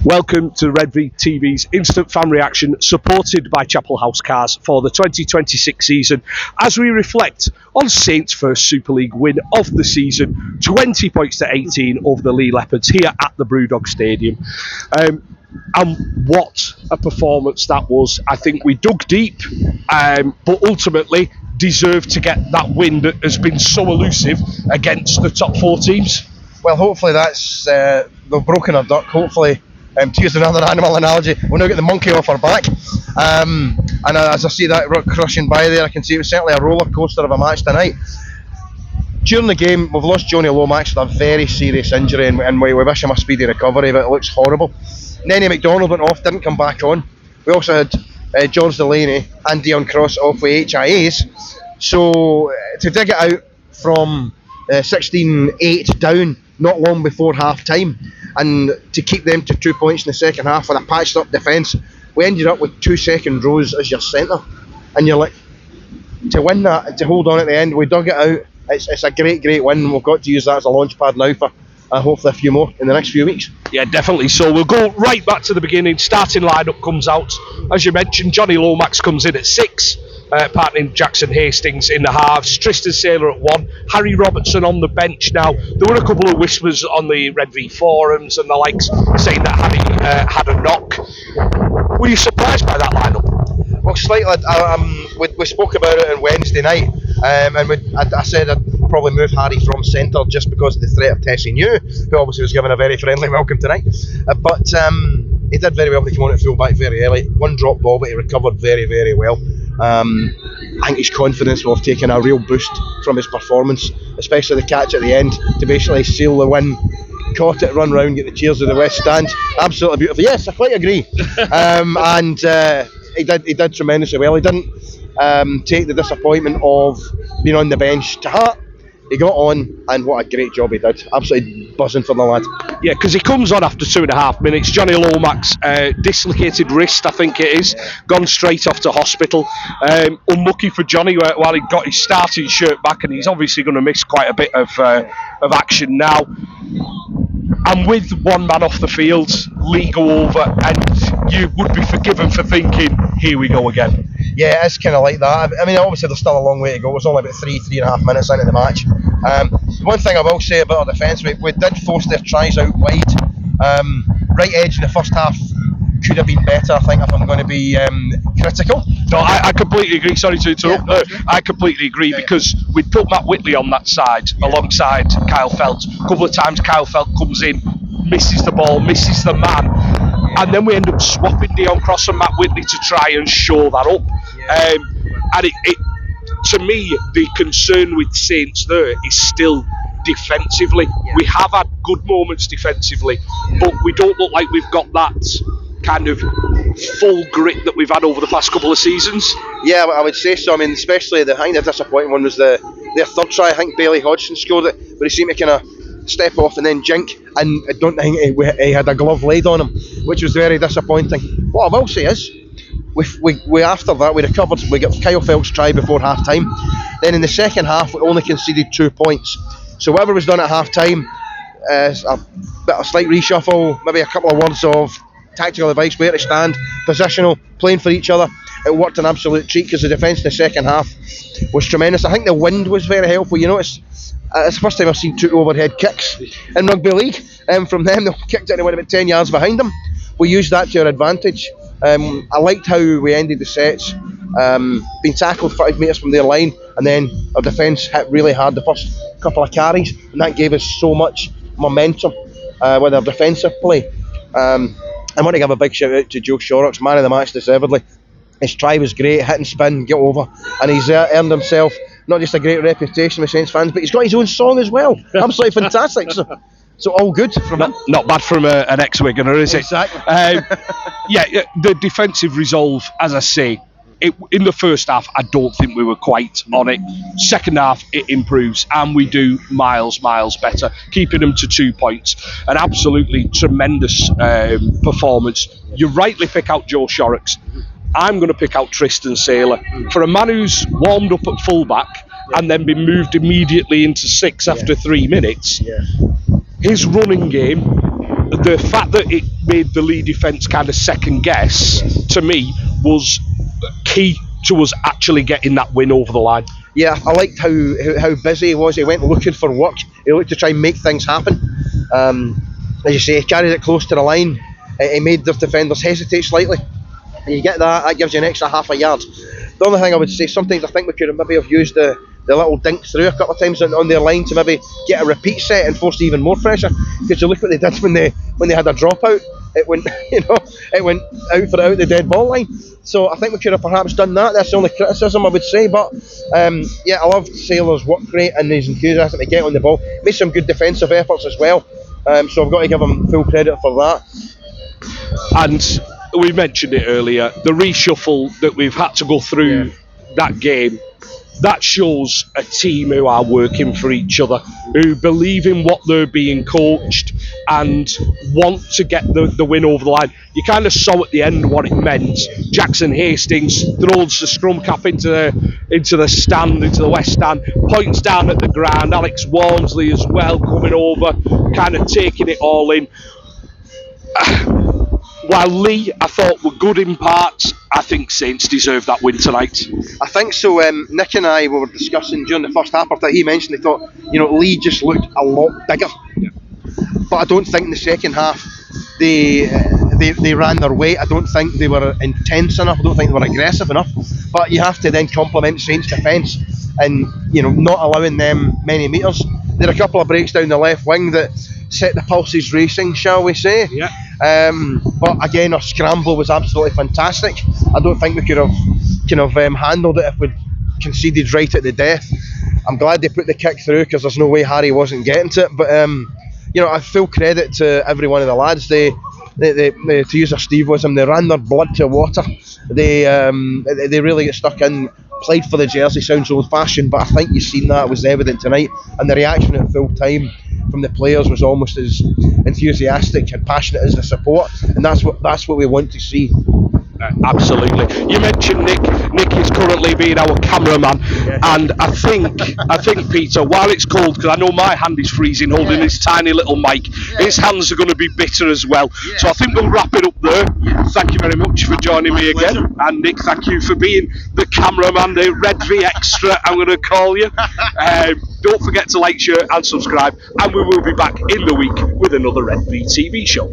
Welcome to Redvee TV's Instant Fan Reaction, supported by Chapel House Cars for the 2026 season, as we reflect on Saints' first Super League win of the season, 20 points to 18 over the Leigh Leopards here at the Brewdog Stadium. And what a performance that was. I think we dug deep, but ultimately deserved to get that win that has been so elusive against the top four teams. Well, hopefully that's they've broken our duck. Hopefully, to use another animal analogy, we'll now get the monkey off our back. And as I see that rock crushing by there, I can see it was certainly a roller coaster of a match tonight. During the game, we've lost Johnny Lomax with a very serious injury, and we wish him a speedy recovery, but it looks horrible. Nenny McDonald went off, didn't come back on. We also had George Delaney and Dion Cross off with HIAs. So to dig it out from 16-8 down not long before half time, and to keep them to 2 points in the second half with a patched up defence, we ended up with 2 second rows as your centre, and you're like, to win that and to hold on at the end, we dug it out. It's a great win. We've got to use that as a launch pad now for hopefully a few more in the next few weeks. Yeah, definitely. So we'll go right back to the beginning. Starting lineup comes out, as you mentioned. Johnny Lomax comes in at 6, partnering Jackson Hastings in the halves. Tristan Saylor at 1, Harry Robertson on the bench. Now, there were a couple of whispers on the Redvee forums and the likes saying that Harry had a knock. Were you surprised by that lineup? Well, slightly. We spoke about it on Wednesday night, and I said I'd probably move Harry from centre just because of the threat of Tessie New, who obviously was given a very friendly welcome tonight. But he did very well to come on at full back very early. One drop ball, but he recovered very well. I think his confidence will have taken a real boost from his performance, especially the catch at the end to basically seal the win. Caught it, run round, get the cheers of the West Stand. Absolutely beautiful. Yes, I quite agree. And he did tremendously well. He didn't take the disappointment of being on the bench to heart. He got on, and what a great job he did. Absolutely buzzing for the lad. Yeah, because he comes on after 2.5 minutes. Johnny Lomax, dislocated wrist, I think it is, gone straight off to hospital. Unlucky for Johnny while he got his starting shirt back, and he's obviously going to miss quite a bit of action now. And with one man off the field, Leigh go over, and you would be forgiven for thinking, here we go again. Yeah, it's kind of like that. I mean, obviously there's still a long way to go. It was only about 3.5 minutes into the match. One thing I will say about our defence, we did force their tries out wide. Right edge in the first half could have been better, I think, if I'm going to be critical. No, I completely agree. Sorry to interrupt. Yeah, I completely agree, because we put Matt Whitley on that side alongside Kyle Felt. A couple of times Kyle Felt comes in, misses the ball, misses the man, and then we end up swapping Dion Cross and Matt Whitley to try and shore that up. And it to me, the concern with Saints there is still defensively. Yeah. We have had good moments defensively, but we don't look like we've got that kind of full grit that we've had over the past couple of seasons. Yeah, I would say so. I mean, especially I think the disappointing one was their third try. I think Bailey Hodgson scored it, but he seemed to kind of step off and then jink, and I don't think he had a glove laid on him, which was very disappointing. What I will say is, we after that we recovered. We got Kyle Felt's try before half time. Then in the second half we only conceded 2 points. So whatever was done at half time, a slight reshuffle, maybe a couple of words of tactical advice, where to stand, positional, playing for each other. It worked an absolute treat, because the defence in the second half was tremendous. I think the wind was very helpful. You notice, it's the first time I've seen 2 overhead kicks in rugby league. From them, they kicked it and went about 10 yards behind them. We used that to our advantage. I liked how we ended the sets, being tackled 5 metres from their line, and then our defence hit really hard the first couple of carries, and that gave us so much momentum with our defensive play. I want to give a big shout out to Joe Shorrock's, man of the match deservedly. His try was great, hit and spin, get over, and he's earned himself not just a great reputation with Saints fans, but he's got his own song as well. Absolutely fantastic. So all good from him. Not bad from an ex-Wiganer, is it? Exactly. Yeah, the defensive resolve, as I say, in the first half, I don't think we were quite on it. Second half, it improves, and we do miles better, keeping them to 2 points. An absolutely tremendous performance. You rightly pick out Joe Shorrocks. I'm going to pick out Tristan Saylor. For a man who's warmed up at fullback and then been moved immediately into 6 after 3 minutes, his running game the fact that it made the Leigh defence kind of second guess, to me, was key to us actually getting that win over the line. Yeah, I liked how busy he was. He went looking for work. He looked to try and make things happen. As you say, he carried it close to the line. He made the defenders hesitate slightly. And you get that gives you an extra half a yard. The only thing I would say, sometimes I think we could have maybe have used the little dink through a couple of times on their line to maybe get a repeat set and force even more pressure. Because you look what they did when they had a dropout. It went, it went out the dead ball line. So I think we could have perhaps done that. That's the only criticism I would say. But yeah, I loved Saylor's work rate and his enthusiasm to get on the ball. Made some good defensive efforts as well. So I've got to give him full credit for that. And we mentioned it earlier, the reshuffle that we've had to go through that game, that shows a team who are working for each other, who believe in what they're being coached and want to get the win over the line. You kind of saw at the end what it meant. Jackson Hastings throws the scrum cap into the stand, into the west stand, points down at the ground. Alex Walmsley as well coming over, kind of taking it all in. While Leigh, I thought, were good in parts, I think Saints deserve that win tonight. I think so. Nick and I were discussing during the first half after he mentioned he thought, Leigh just looked a lot bigger. Yeah. But I don't think in the second half they ran their weight. I don't think they were intense enough. I don't think they were aggressive enough. But you have to then compliment Saints' defence and not allowing them many metres. There are a couple of breaks down the left wing that set the pulses racing, shall we say? Yeah. But again, our scramble was absolutely fantastic. I don't think we could have handled it if we'd conceded right at the death. I'm glad they put the kick through because there's no way Harry wasn't getting to it. But I full credit to every one of the lads. They to use a Steve-wism, they ran their blood to water. They really got stuck in, played for the jersey. Sounds old-fashioned, but I think you've seen that was evident tonight. And the reaction at full time from the players was almost as enthusiastic and passionate as the support, and that's what we want to see. Absolutely. You mentioned Nick. Nick is currently being our cameraman, and I think Peter, while it's cold, because I know my hand is freezing holding this tiny little mic, his hands are going to be bitter as well. So I think we'll wrap it up there. Thank you very much for joining me again, and Nick, thank you for being the cameraman, the Redvee extra, I'm going to call you. Don't forget to like, share and subscribe, and we will be back in the week with another Redvee TV show.